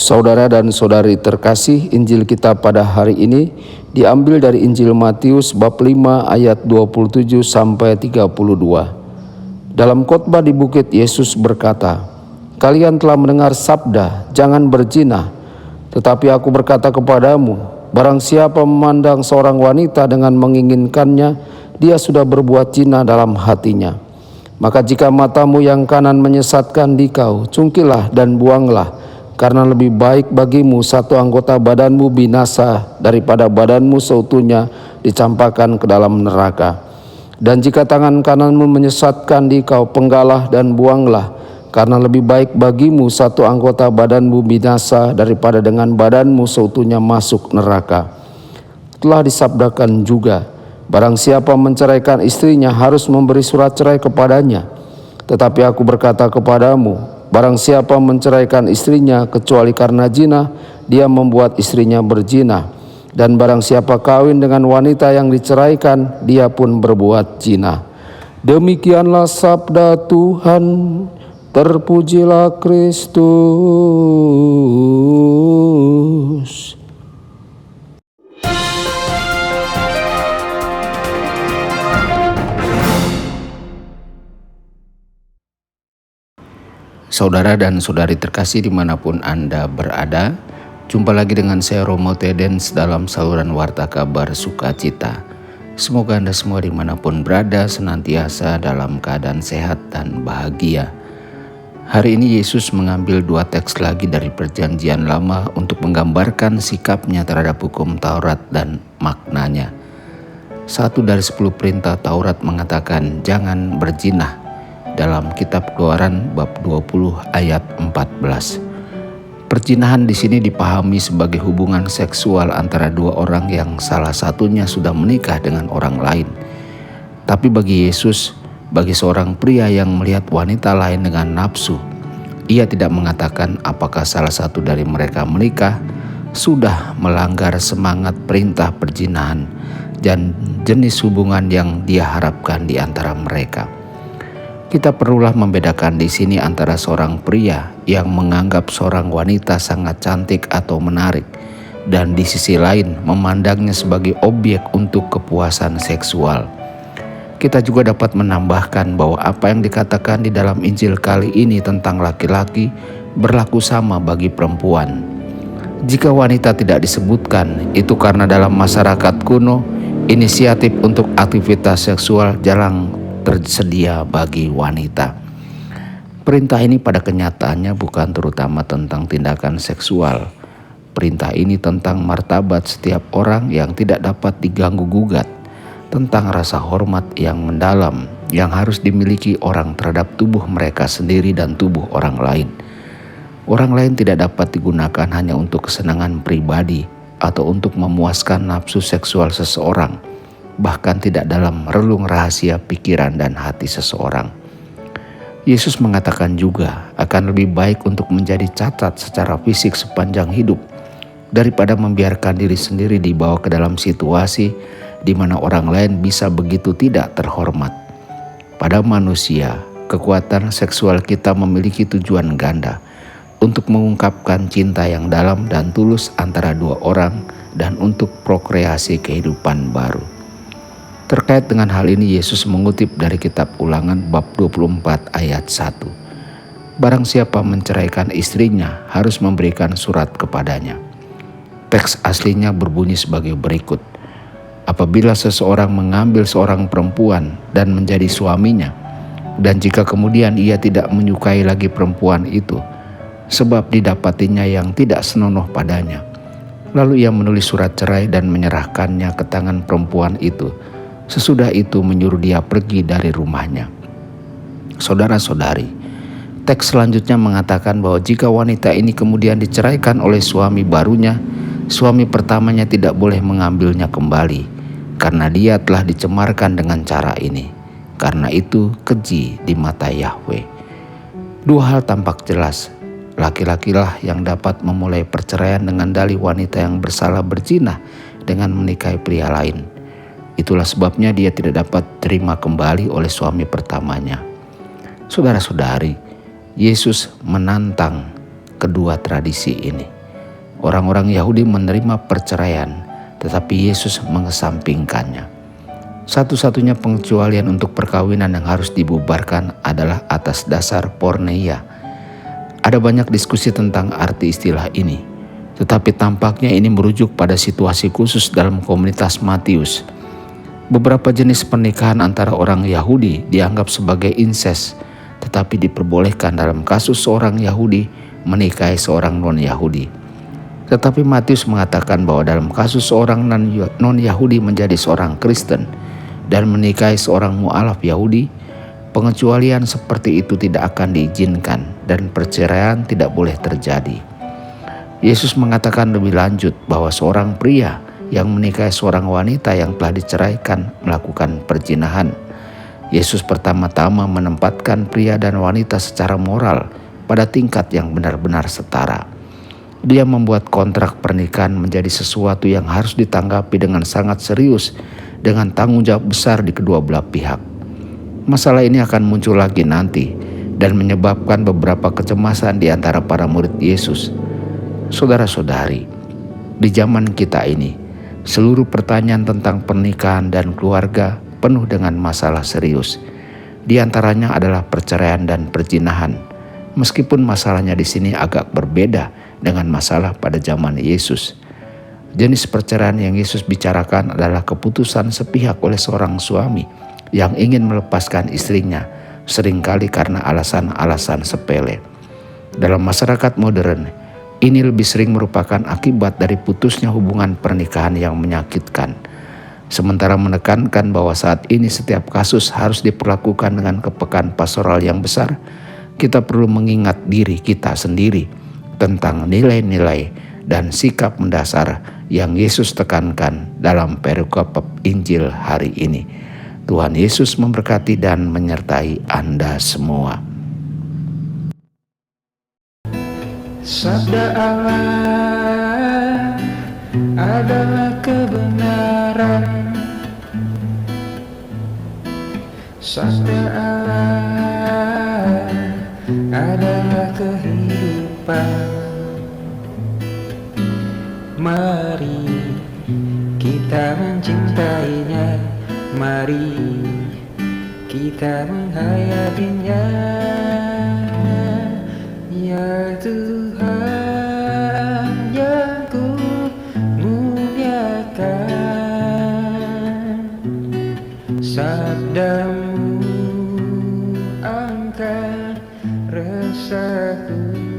Saudara dan saudari terkasih, Injil kita pada hari ini diambil dari Injil Matius bab 5 ayat 27 sampai 32. Dalam khotbah di bukit, Yesus berkata, "Kalian telah mendengar sabda, jangan berzina. Tetapi aku berkata kepadamu, barang siapa memandang seorang wanita dengan menginginkannya, dia sudah berbuat zina dalam hatinya. Maka jika matamu yang kanan menyesatkan dikau, cungkilah dan buanglah. Karena lebih baik bagimu satu anggota badanmu binasa daripada badanmu seutuhnya dicampakkan ke dalam neraka. Dan jika tangan kananmu menyesatkan dikau, penggalah dan buanglah. Karena lebih baik bagimu satu anggota badanmu binasa daripada dengan badanmu seutuhnya masuk neraka. Telah disabdakan juga, barang siapa menceraikan istrinya harus memberi surat cerai kepadanya. Tetapi aku berkata kepadamu, barang siapa menceraikan istrinya kecuali karena zina, dia membuat istrinya berzina. Dan barang siapa kawin dengan wanita yang diceraikan, dia pun berbuat zina." Demikianlah sabda Tuhan. Terpujilah Kristus. Saudara dan saudari terkasih dimanapun Anda berada, jumpa lagi dengan saya Romo Tedens dalam saluran Warta Kabar Sukacita. Semoga Anda semua dimanapun berada senantiasa dalam keadaan sehat dan bahagia. Hari ini Yesus mengambil dua teks lagi dari Perjanjian Lama untuk menggambarkan sikapnya terhadap hukum Taurat dan maknanya. 1 dari 10 perintah Taurat mengatakan jangan berzina, dalam kitab Keluaran bab 20 ayat 14. Perzinahan di sini dipahami sebagai hubungan seksual antara dua orang yang salah satunya sudah menikah dengan orang lain. Tapi bagi Yesus, bagi seorang pria yang melihat wanita lain dengan nafsu, ia tidak mengatakan apakah salah satu dari mereka menikah sudah melanggar semangat perintah perzinahan dan jenis hubungan yang dia harapkan di antara mereka. Kita perlulah membedakan di sini antara seorang pria yang menganggap seorang wanita sangat cantik atau menarik, dan di sisi lain memandangnya sebagai objek untuk kepuasan seksual. Kita juga dapat menambahkan bahwa apa yang dikatakan di dalam Injil kali ini tentang laki-laki berlaku sama bagi perempuan. Jika wanita tidak disebutkan, itu karena dalam masyarakat kuno, inisiatif untuk aktivitas seksual jarang tersedia bagi wanita. Perintah ini pada kenyataannya bukan terutama tentang tindakan seksual. Perintah ini tentang martabat setiap orang yang tidak dapat diganggu-gugat, tentang rasa hormat yang mendalam yang harus dimiliki orang terhadap tubuh mereka sendiri dan tubuh orang lain. Orang lain tidak dapat digunakan hanya untuk kesenangan pribadi atau untuk memuaskan nafsu seksual seseorang, bahkan tidak dalam relung rahasia pikiran dan hati seseorang. Yesus mengatakan juga akan lebih baik untuk menjadi cacat secara fisik sepanjang hidup daripada membiarkan diri sendiri dibawa ke dalam situasi di mana orang lain bisa begitu tidak terhormat. Pada manusia, kekuatan seksual kita memiliki tujuan ganda untuk mengungkapkan cinta yang dalam dan tulus antara dua orang dan untuk prokreasi kehidupan baru. Terkait dengan hal ini, Yesus mengutip dari kitab Ulangan bab 24 ayat 1. Barang siapa menceraikan istrinya harus memberikan surat kepadanya. Teks aslinya berbunyi sebagai berikut. Apabila seseorang mengambil seorang perempuan dan menjadi suaminya, dan jika kemudian ia tidak menyukai lagi perempuan itu, sebab didapatinya yang tidak senonoh padanya, lalu ia menulis surat cerai dan menyerahkannya ke tangan perempuan itu, sesudah itu menyuruh dia pergi dari rumahnya. Saudara-saudari, teks selanjutnya mengatakan bahwa jika wanita ini kemudian diceraikan oleh suami barunya, suami pertamanya tidak boleh mengambilnya kembali, karena dia telah dicemarkan dengan cara ini. Karena itu keji di mata Yahweh. Dua hal tampak jelas. Laki-lakilah yang dapat memulai perceraian dengan dalih wanita yang bersalah berzina dengan menikahi pria lain. Itulah sebabnya dia tidak dapat terima kembali oleh suami pertamanya. Saudara-saudari, Yesus menantang kedua tradisi ini. Orang-orang Yahudi menerima perceraian, tetapi Yesus mengesampingkannya. Satu-satunya pengecualian untuk perkawinan yang harus dibubarkan adalah atas dasar porneia. Ada banyak diskusi tentang arti istilah ini, tetapi tampaknya ini merujuk pada situasi khusus dalam komunitas Matius. Beberapa jenis pernikahan antara orang Yahudi dianggap sebagai incest, tetapi diperbolehkan dalam kasus seorang Yahudi menikahi seorang non-Yahudi. Tetapi Matius mengatakan bahwa dalam kasus seorang non-Yahudi menjadi seorang Kristen dan menikahi seorang mu'alaf Yahudi, pengecualian seperti itu tidak akan diizinkan dan perceraian tidak boleh terjadi. Yesus mengatakan lebih lanjut bahwa seorang pria yang menikahi seorang wanita yang telah diceraikan melakukan perzinahan. Yesus pertama-tama menempatkan pria dan wanita secara moral pada tingkat yang benar-benar setara. Dia membuat kontrak pernikahan menjadi sesuatu yang harus ditanggapi dengan sangat serius dengan tanggung jawab besar di kedua belah pihak. Masalah ini akan muncul lagi nanti dan menyebabkan beberapa kecemasan di antara para murid Yesus. Saudara-saudari, di zaman kita ini, seluruh pertanyaan tentang pernikahan dan keluarga penuh dengan masalah serius. Di antaranya adalah perceraian dan perzinahan. Meskipun masalahnya di sini agak berbeda dengan masalah pada zaman Yesus. Jenis perceraian yang Yesus bicarakan adalah keputusan sepihak oleh seorang suami yang ingin melepaskan istrinya, seringkali karena alasan-alasan sepele. Dalam masyarakat modern, ini lebih sering merupakan akibat dari putusnya hubungan pernikahan yang menyakitkan. Sementara menekankan bahwa saat ini setiap kasus harus diperlakukan dengan kepekaan pastoral yang besar, kita perlu mengingat diri kita sendiri tentang nilai-nilai dan sikap mendasar yang Yesus tekankan dalam perikop Injil hari ini. Tuhan Yesus memberkati dan menyertai Anda semua. Sabda Allah adalah kebenaran. Sabda Allah adalah kehidupan. Mari kita mencintainya, mari kita menghayatinya. Ya Tuhan yang ku muliakan, sabdamu angkat resahku.